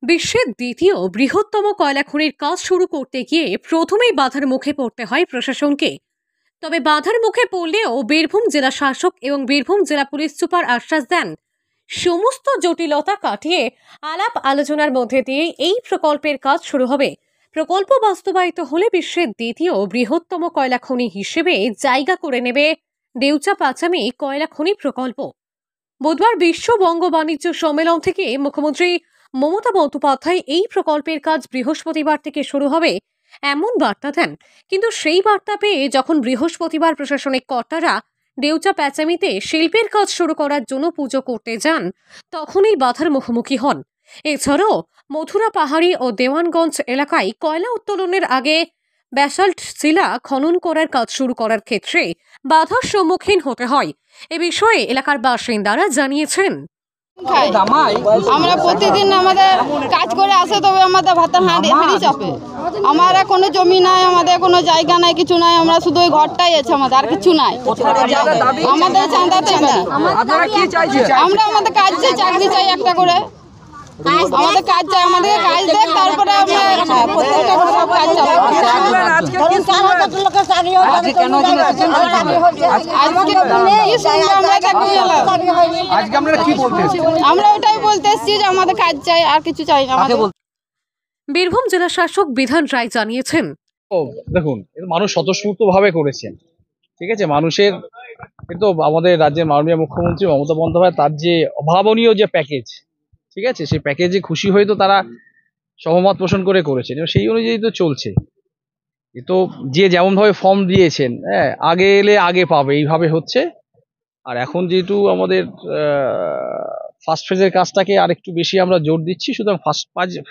বিশ্বের দ্বিতীয় বৃহত্তম কয়লা খনির কাজ শুরু করতে গিয়ে প্রথমেই বাধার মুখে পড়তে হয় প্রশাসনকে। তবে বাধার মুখে পড়লেও বীরভূম জেলা শাসক এবং বীরভূম জেলা পুলিশ সুপার আশ্বাস দেন, সমস্ত জটিলতা কাটিয়ে আলাপ আলোচনার মধ্যে দিয়ে এই প্রকল্পের কাজ শুরু হবে। প্রকল্প বাস্তবায়িত হলে বিশ্বের দ্বিতীয় বৃহত্তম কয়লা খনি হিসেবে জায়গা করে নেবে দেউচা পাচামি কয়লা খনি প্রকল্প। বুধবার বিশ্ব বঙ্গ বাণিজ্য সম্মেলন থেকে মুখ্যমন্ত্রী মমতা বন্দ্যোপাধ্যায় এই প্রকল্পের কাজ বৃহস্পতিবার থেকে শুরু হবে এমন বার্তা দেন। কিন্তু সেই বার্তা পেয়ে যখন বৃহস্পতিবার প্রশাসনিক কর্তারা দেউচা প্যাচামিতে শিল্পের কাজ শুরু করার জন্য পুজো করতে যান, তখনই বাধার মুখোমুখি হন। এছাড়াও মথুরা পাহাড়ি ও দেওয়ানগঞ্জ এলাকায় কয়লা উত্তোলনের আগে ব্যাসাল্ট শিলা খনন করার কাজ শুরু করার ক্ষেত্রে বাধার সম্মুখীন হতে হয়। এ বিষয়ে এলাকার বাসিন্দারা জানিয়েছেন, আমরা প্রতিদিন আমাদের কাজ করে আসে, তবে আমাদের ভাতের হাঁড়ি চাপে। আমরা কোনো জমি নাই, আমাদের কোনো জায়গা নাই, কিছু নাই। আমরা শুধু ওই ঘরটাই আছে, আমাদের আর কিছু নাই। আমাদের চাঁদাতে আমরা আমাদের কাজ চাই, চাকরি চাই একটা করে। আমাদের কাজ চাই, আমাদের কাজ দেখ, তারপরে সব কাজ আমরা ওটাই বলতে এসেছি যে আমাদের কাজ চাই, আর কিছু চাই না। বীরভূম জেলা শাসক বিধান রায় জানিয়েছেন, দেখুন, মানুষ স্বতঃস্ফূর্ত ভাবে করেছেন, ঠিক আছে। মানুষের কিন্তু আমাদের রাজ্যের মাননীয় মুখ্যমন্ত্রী মমতা বন্দ্যোপাধ্যায় তার যে অভাবনীয় যে প্যাকেজ, ঠিক আছে, সেই প্যাকেজে খুশি হয়ে তো তারা সহমত পোষণ করে করেছেন, সেই অনুযায়ী তো চলছে। এ তো যে যেমন ভাবে ফর্ম দিয়েছেন, হ্যাঁ, আগে এলে আগে পাবে, এইভাবে হচ্ছে। আর এখন যেহেতু আমাদের ফার্স্ট ফেজের কাজটাকে আরেকটু বেশি আমরা জোর দিচ্ছি, সুতরাং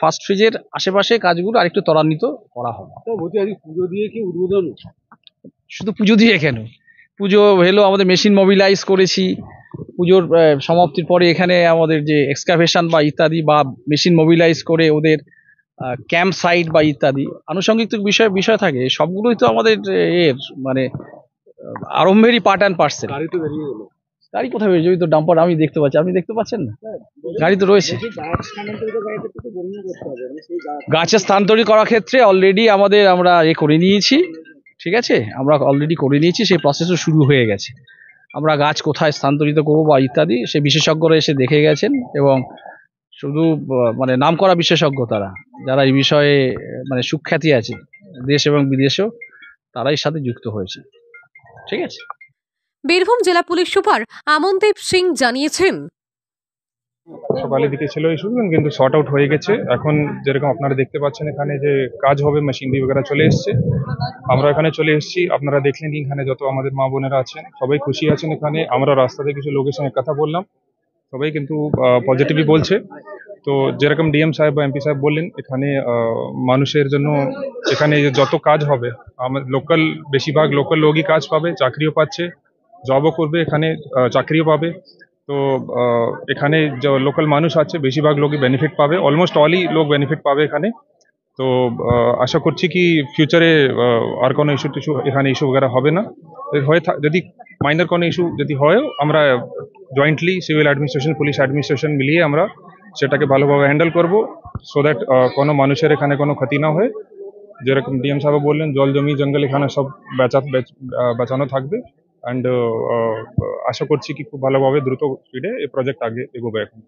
ফার্স্ট ফেজের আশেপাশে কাজগুলো আরেকটু ত্বরান্বিত করা হবে। পুজো দিয়ে কি উদ্বোধন? শুধু পুজো দিয়ে কেন, পুজো হলো, আমাদের মেশিন মোবিলাইজ করেছি। পুজোর সমাপ্তির পরে এখানে আমাদের যে এক্সকাভেশন বা ইত্যাদি বা মেশিন মোবিলাইজ করে ওদের ক্যাম্প সাইট বা ইত্যাদি আনুষঙ্গিক বিষয় থাকে, সবগুলোই তো আমাদের এর মানে আরম্ভেরই পার্ট অ্যান্ড পার্সেল। গাড়ি কোথায় বেরিয়েছে? ওই তো ডাম্পার আমি দেখতে পাচ্ছি, আপনি দেখতে পাচ্ছেন না? গাড়ি তো রয়েছে। গাছের স্থানান্তরিত করার ক্ষেত্রে অলরেডি আমরা করে নিয়েছি, ঠিক আছে, আমরা অলরেডি করে নিয়েছি, সেই প্রসেসও শুরু হয়ে গেছে। আমরা গাছ কোথায় স্থানান্তরিত করবো বা ইত্যাদি সে বিশেষজ্ঞরা এসে দেখে গেছেন, এবং শুধু মানে নাম করা বিশেষজ্ঞ তারা, যারা এই বিষয়ে মানে সুখ্যাতি আছে দেশ এবং বিদেশেও, তারাই সাথে যুক্ত হয়েছে, ঠিক আছে। বীরভূম জেলা পুলিশ সুপার আমনদীপ সিং জানিয়েছেন, সকালের দিকে ছিল ইস্যু, কিন্তু শর্ট আউট হয়ে গেছে। এখন যেরকম আপনারা দেখতে পাচ্ছেন এখানে যে কাজ হবে, মেশিনারি বগেরা চলে এসছে, আমরা এখানে চলে এসেছি। আপনারা দেখলেন এখানে যত আমাদের মা বোনেরা আছেন সবাই খুশি আছেন। এখানে আমরা রাস্তাতে কিছু লোকের সঙ্গে কথা বললাম, সবাই কিন্তু পজিটিভই বলছে। তো যেরকম ডিএম সাহেব বা এমপি সাহেব বললেন, এখানে মানুষের জন্য এখানে যত কাজ হবে, আমাদের লোকাল, বেশিরভাগ লোকাল লোকই কাজ পাবে, চাকরিও পাচ্ছে, জবও করবে, এখানে চাকরিও পাবে। তো এখানে যে লোকাল মানুষ আছে বেশিরভাগ লোকই বেনিফিট পাবে, অলমোস্ট অলই লোক বেনিফিট পাবে এখানে। তো আশা করছি কি ফিউচারে আর কোনো ইস্যু এখানে ইস্যু বগেরা হবে না। যদি মাইনর কোনো ইস্যু যদি হয়, আমরা jointly civil administration, police administration মিলিয়ে আমরা সেটাকে ভালোভাবে হ্যান্ডেল করব, সো দ্যাট কোনো মানুষের এখানে কোনো ক্ষতি না হয়। যেরকম ডিএম সাহেব বললেন, জল জমি জঙ্গল এখানে সব বাঁচানো থাকবে। অ্যান্ড আশা করছি কি খুব ভালোভাবে দ্রুত স্পিডে এই প্রজেক্ট আগে এগোবে এখন।